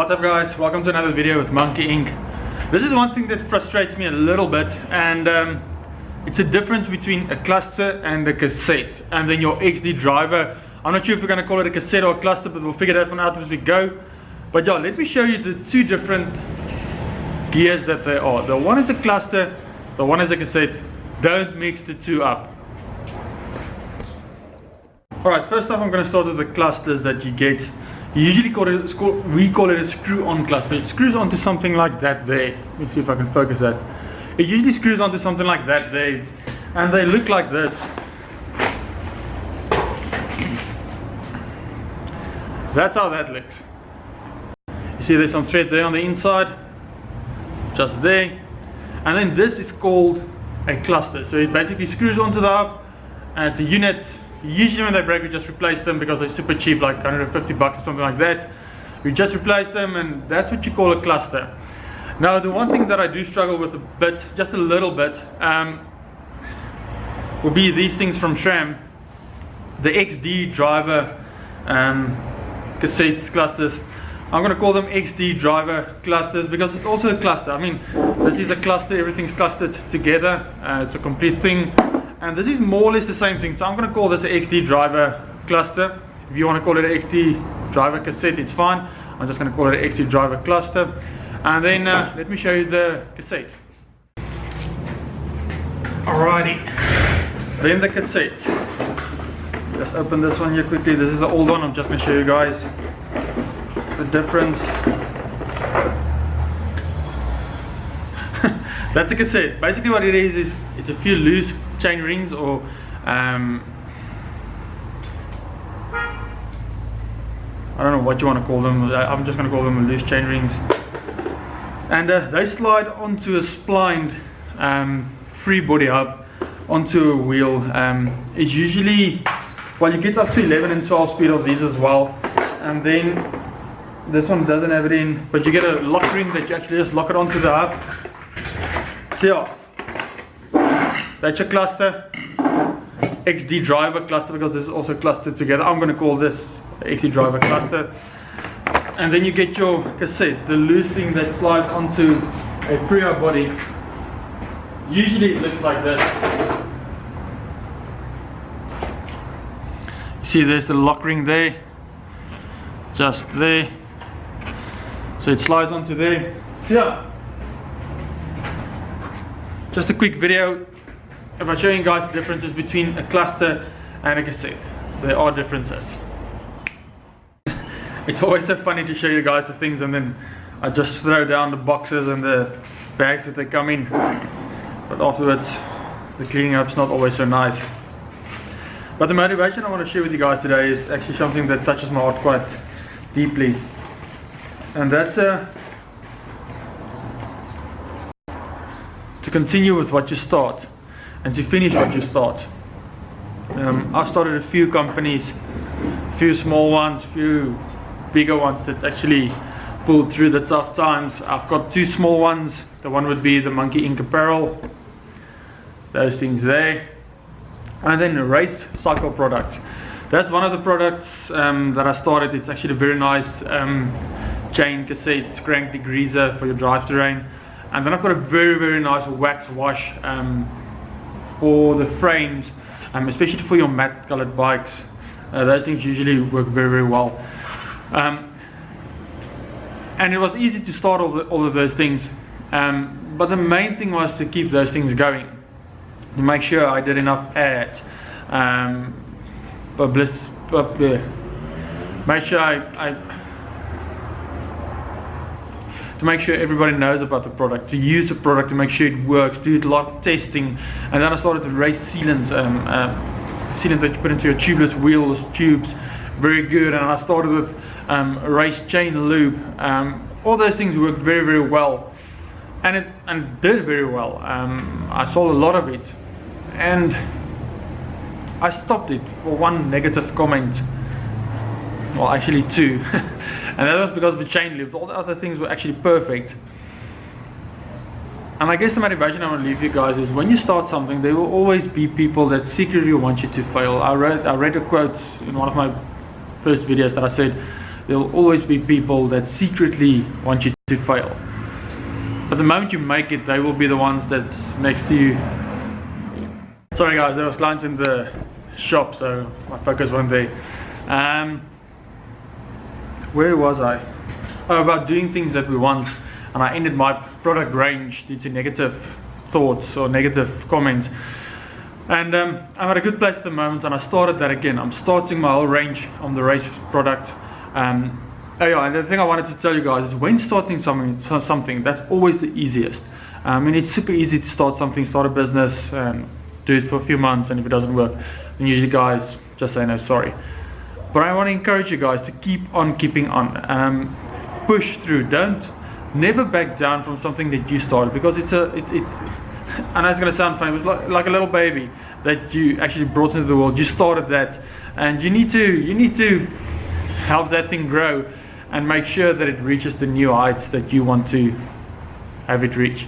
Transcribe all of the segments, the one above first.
What's up guys, welcome to another video with Monkey Inc. This is one thing that frustrates me a little bit, and it's a difference between a cluster and a cassette, and then your XD driver. I'm not sure if we're going to call it a cassette or a cluster, but we'll figure that one out as we go. But yeah, let me show you the two different gears that they are. The one is a cluster, the one is a cassette. Don't mix the two up. Alright, first off I'm going to start with the clusters that you get. You usually we call it a screw-on cluster. It screws onto something like that there. Let me see if I can focus that. It usually screws onto something like that there, and they look like this. That's how that looks. You see there's some thread there on the inside, just there, and then this is called a cluster. So it basically screws onto the hub, and it's a unit. Usually when they break we just replace them because they're super cheap, like 150 bucks or something like that. We just replace them, and that's what you call a cluster. Now the one thing that I do struggle with a bit, just a little bit, will be these things from Sram, the XD driver cassettes clusters. I'm going to call them XD driver clusters because it's also a cluster. I mean, this is a cluster, everything's clustered together, it's a complete thing. And this is more or less the same thing, so I'm going to call this an XD driver cluster. If you want to call it an XD driver cassette, it's fine. I'm just going to call it an XD driver cluster. And then let me show you the cassette. Alrighty, then the cassette. Just open this one here quickly. This is the old one. I'm just going to show you guys the difference. That's a cassette. Basically what it is it's a few loose chain rings, or I don't know what you want to call them. I'm just going to call them loose chain rings, and they slide onto a splined free body hub onto a wheel. It's usually, well, you get up to 11 and 12 speed of these as well, and then this one doesn't have it in, but you get a lock ring that you actually just lock it onto the hub. So yeah, that's your cluster, XD driver cluster, because this is also clustered together. I'm going to call this XD driver cluster. And then you get your cassette, the loose thing that slides onto a freer body. Usually it looks like this. You see there's the lock ring there, just there. So it slides onto there. Yeah. Just a quick video about showing you guys the differences between a cluster and a cassette. There are differences. It's always so funny to show you guys the things, and then I just throw down the boxes and the bags that they come in, but afterwards the cleaning up's not always so nice. But the motivation I want to share with you guys today is actually something that touches my heart quite deeply, and that's to continue with what you start and to finish what you start. I've started a few companies, a few small ones, a few bigger ones that's actually pulled through the tough times. I've got two small ones. The one would be the Monkey Inc apparel, those things there, and then the race cycle products. That's one of the products that I started. It's actually a very nice chain cassette crank degreaser for your drive terrain. And then I've got a very nice wax wash for the frames, especially for your matte colored bikes. Those things usually work very well. And it was easy to start all of those things, but the main thing was to keep those things going, to make sure I did enough ads, make sure to make sure everybody knows about the product, to use the product, to make sure it works, do a lot of testing. And then I started the race sealant, sealant that you put into your tubeless wheels, tubes, very good. And I started with race chain lube. All those things worked very well, and it did very well. I sold a lot of it, and I stopped it for one negative comment. Well, actually two. And that was because of the chain loops. All the other things were actually perfect. And I guess the motivation I want to leave you guys is, when you start something, there will always be people that secretly want you to fail. I read a quote in one of my first videos that I said, There'll always be people that secretly want you to fail. But the moment you make it, they will be the ones that's next to you. Sorry guys, there was clients in the shop, so my focus wasn't there. Where was I? Oh, about doing things that we want, and I ended my product range due to negative thoughts or negative comments. And I'm at a good place at the moment, and I started that again. I'm starting my whole range on the race product. Oh yeah, and the thing I wanted to tell you guys is when starting something that's always the easiest. And it's super easy to start something, start a business, do it for a few months, and if it doesn't work, then usually guys just say no, sorry. But I want to encourage you guys to keep on keeping on. Push through. Never back down from something that you started, because it's I know it's going to sound funny, it's like a little baby that you actually brought into the world. You started that, and you need to help that thing grow and make sure that it reaches the new heights that you want to have it reach.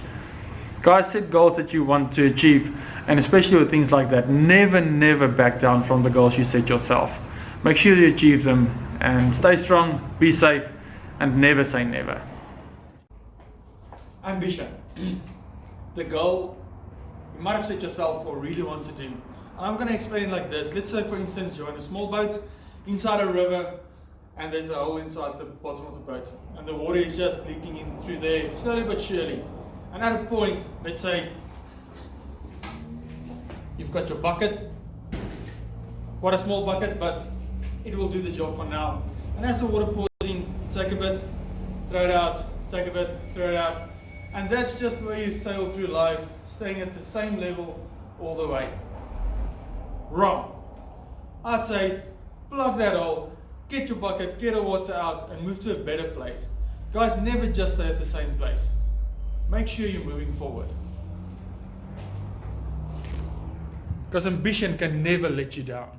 Guys, set goals that you want to achieve, and especially with things like that, never back down from the goals you set yourself. Make sure you achieve them, and stay strong, be safe, and never say never. Ambition. The goal you might have set yourself or really want to do. And I'm going to explain it like this. Let's say, for instance, you're on a small boat inside a river, and there's a hole inside the bottom of the boat, and the water is just leaking in through there slowly but surely. And at a point, let's say you've got your bucket, quite a small bucket, but it will do the job for now. And as the water pours in, take a bit, throw it out, take a bit, throw it out. And that's just the way you sail through life, staying at the same level all the way. Wrong. I'd say plug that hole, get your bucket, get the water out, and move to a better place. Guys, never just stay at the same place. Make sure you're moving forward. Because ambition can never let you down.